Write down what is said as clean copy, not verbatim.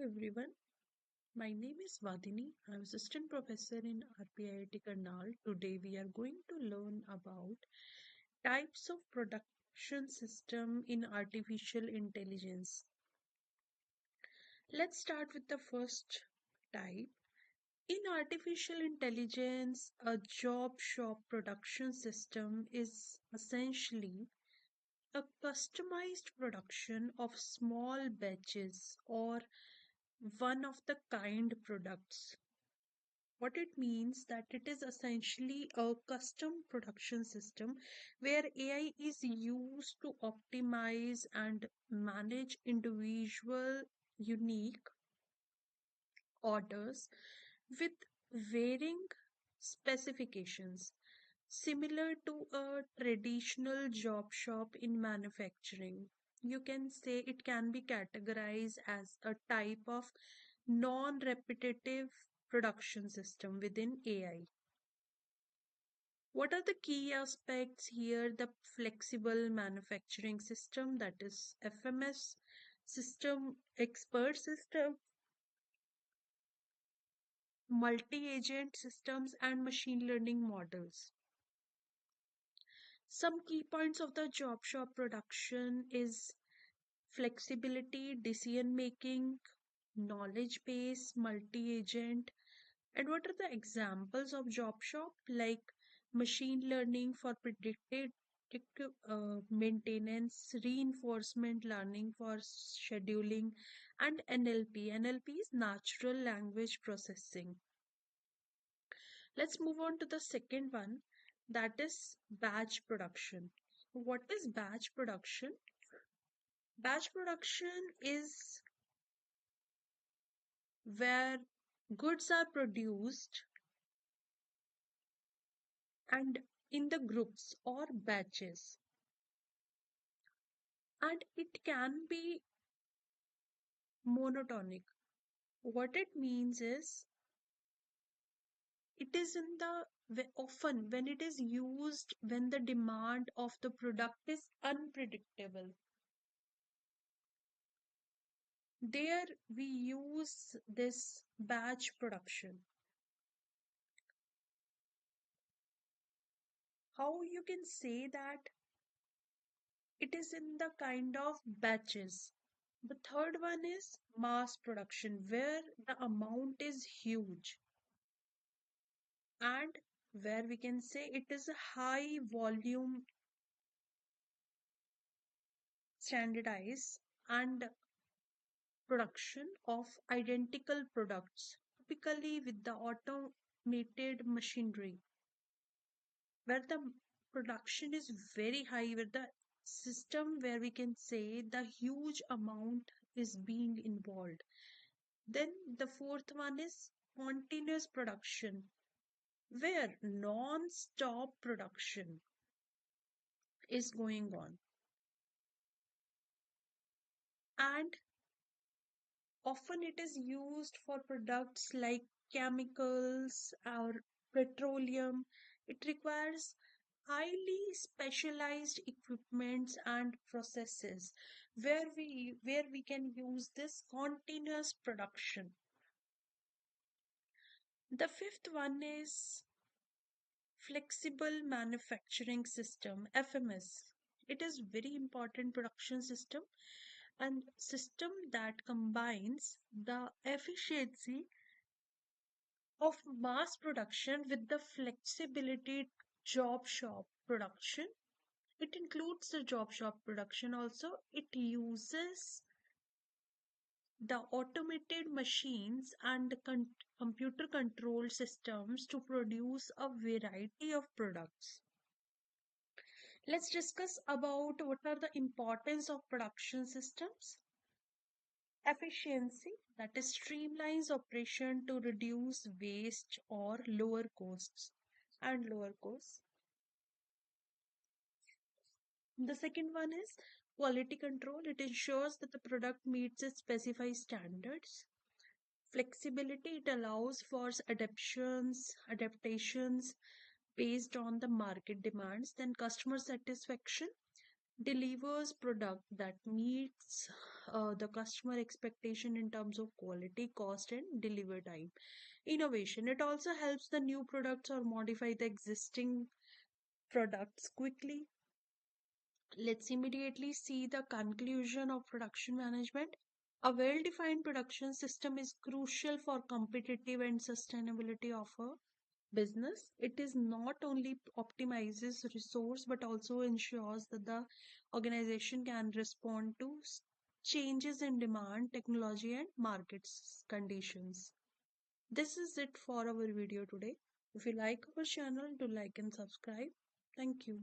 everyone. My name is Vadini. I'm assistant professor in RPIIT Karnal. Today we are going to learn about types of production system in artificial intelligence. Let's start with the first type. In artificial intelligence, a job shop production system is essentially a customized production of small batches or one of the kind products. What it means that it is essentially a custom production system where AI is used to optimize and manage individual unique orders with varying specifications, similar to a traditional job shop in manufacturing. You can say it can be categorized as a type of non repetitive production system within AI. What are the key aspects here? The flexible manufacturing system, that is FMS system, expert system, multi-agent systems, and machine learning models. Some key points of the job shop production is flexibility, decision making, knowledge base, multi-agent. And what are the examples of job shop? Like machine learning for predictive maintenance, reinforcement learning for scheduling, and NLP. NLP is natural language processing. Let's move on to the second one, that is batch production. What is batch production? Batch production is where goods are produced and in the groups or batches, and it can be monotonic. What it means is it is in the often when it is used when the demand of the product is unpredictable. There we use this batch production. How you can say that it is in the kind of batches. The third one is mass production, where the amount is huge and where we can say it is a high volume standardized and production of identical products, typically with the automated machinery, where the production is very high, where the system where we can say the huge amount is being involved. Then the fourth one is continuous production, where non-stop production is going on. And often it is used for products like chemicals or petroleum. It requires highly specialized equipments and processes where we can use this continuous production. The fifth one is flexible manufacturing system, FMS. It is very important production system and system that combines the efficiency of mass production with the flexibility job shop production. It includes the job shop production also. It uses the automated machines and computer control systems to produce a variety of products. Let's discuss about what are the importance of production systems. Efficiency, that is streamlines operation to reduce waste or lower costs and lower costs. The second one is quality control. It ensures that the product meets its specified standards. Flexibility, it allows for adaptations based on the market demands. Then customer satisfaction, delivers product that meets the customer expectation in terms of quality, cost, and delivery time. Innovation, it also helps the new products or modify the existing products quickly. Let's immediately see the conclusion of production management. A well defined production system is crucial for competitive and sustainability of a business. It is not only optimizes resource but also ensures that the organization can respond to changes in demand, technology, and conditions. This is it for our video today. If you like our channel, do like and subscribe. Thank you.